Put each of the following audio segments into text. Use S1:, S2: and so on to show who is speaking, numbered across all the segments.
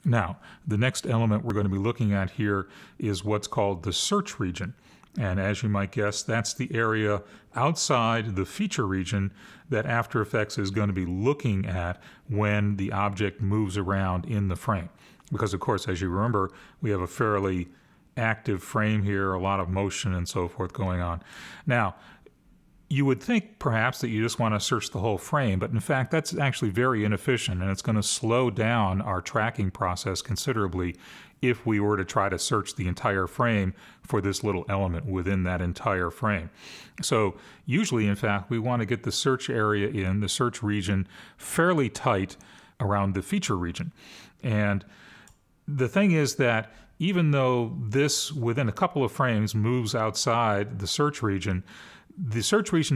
S1: Now, the next element we're going to be looking at here is what's called the search region. And as you might guess, that's the area outside the feature region that After Effects is going to be looking at when the object moves around in the frame. Because, of course, as you remember, we have a fairly active frame here, a lot of motion and so forth going on. Now, you would think perhaps that you just want to search the whole frame, but in fact that's actually very inefficient, and it's going to slow down our tracking process considerably if we were to try to search the entire frame for this little element within that entire frame. So usually, in fact, we want to get the search area in, the search region, fairly tight around the feature region. And the thing is that even though this, within a couple of frames, moves outside the search region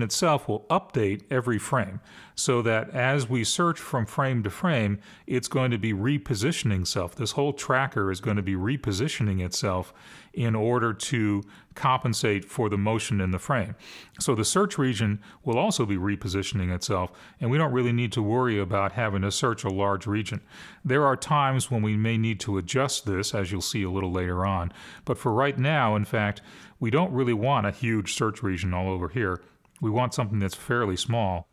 S1: itself will update every frame, so that as we search from frame to frame, it's going to be repositioning itself. This whole tracker is going to be repositioning itself in order to compensate for the motion in the frame. So the search region will also be repositioning itself, and we don't really need to worry about having to search a large region. There are times when we may need to adjust this, as you'll see a little later on, but for right now, in fact, we don't really want a huge search region all over here. We want something that's fairly small,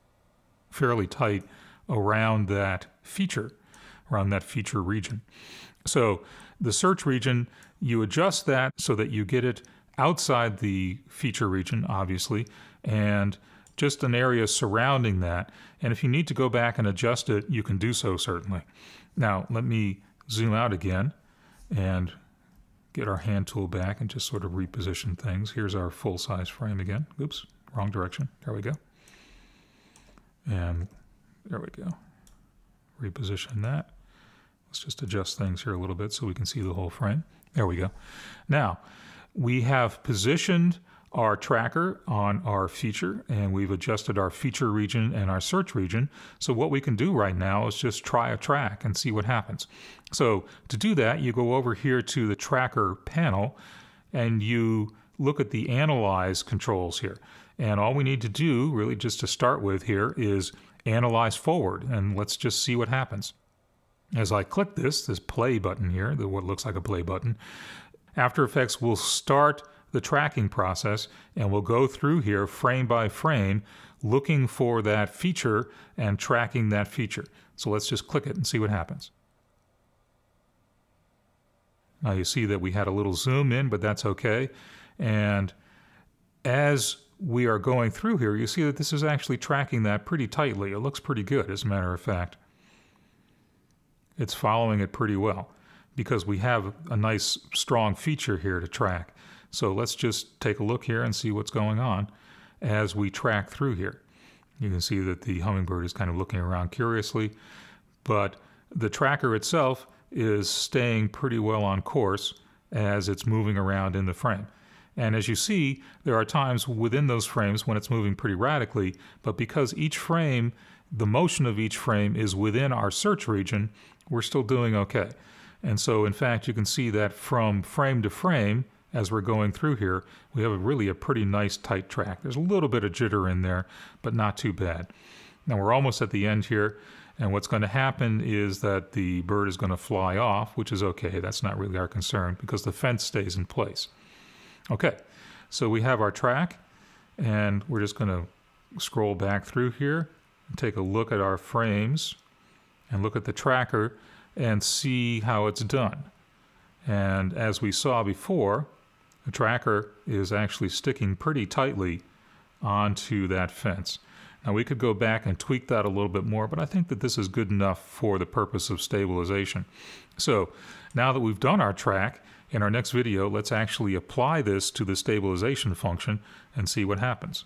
S1: fairly tight around that feature region. So the search region, you adjust that so that you get it outside the feature region, obviously, and just an area surrounding that. And if you need to go back and adjust it, you can do so, certainly. Now, let me zoom out again and get our hand tool back and just sort of reposition things. Here's our full-size frame again. Oops, wrong direction. There we go. And there we go. Reposition that. Let's just adjust things here a little bit so we can see the whole frame. There we go. Now, we have positioned our tracker on our feature, and we've adjusted our feature region and our search region. So what we can do right now is just try a track and see what happens. So to do that, you go over here to the tracker panel and you look at the analyze controls here. And all we need to do, really just to start with here, is analyze forward, and let's just see what happens. As I click this play button here, what looks like a play button, After Effects will start the tracking process, and we'll go through here frame by frame looking for that feature and tracking that feature. So let's just click it and see what happens. Now you see that we had a little zoom in, but that's okay. And as we are going through here, you see that this is actually tracking that pretty tightly. It looks pretty good, as a matter of fact. It's following it pretty well because we have a nice strong feature here to track. So let's just take a look here and see what's going on as we track through here. You can see that the hummingbird is kind of looking around curiously, but the tracker itself is staying pretty well on course as it's moving around in the frame. And as you see, there are times within those frames when it's moving pretty radically, but because each frame, the motion of each frame is within our search region, we're still doing okay. And so in fact, you can see that from frame to frame, as we're going through here, we have really a pretty nice tight track. There's a little bit of jitter in there, but not too bad. Now we're almost at the end here, and what's going to happen is that the bird is going to fly off, which is okay. That's not really our concern because the fence stays in place. Okay, so we have our track, and we're just going to scroll back through here and take a look at our frames and look at the tracker and see how it's done. And as we saw before, the tracker is actually sticking pretty tightly onto that fence. Now we could go back and tweak that a little bit more, but I think that this is good enough for the purpose of stabilization. So now that we've done our track, in our next video, let's actually apply this to the stabilization function and see what happens.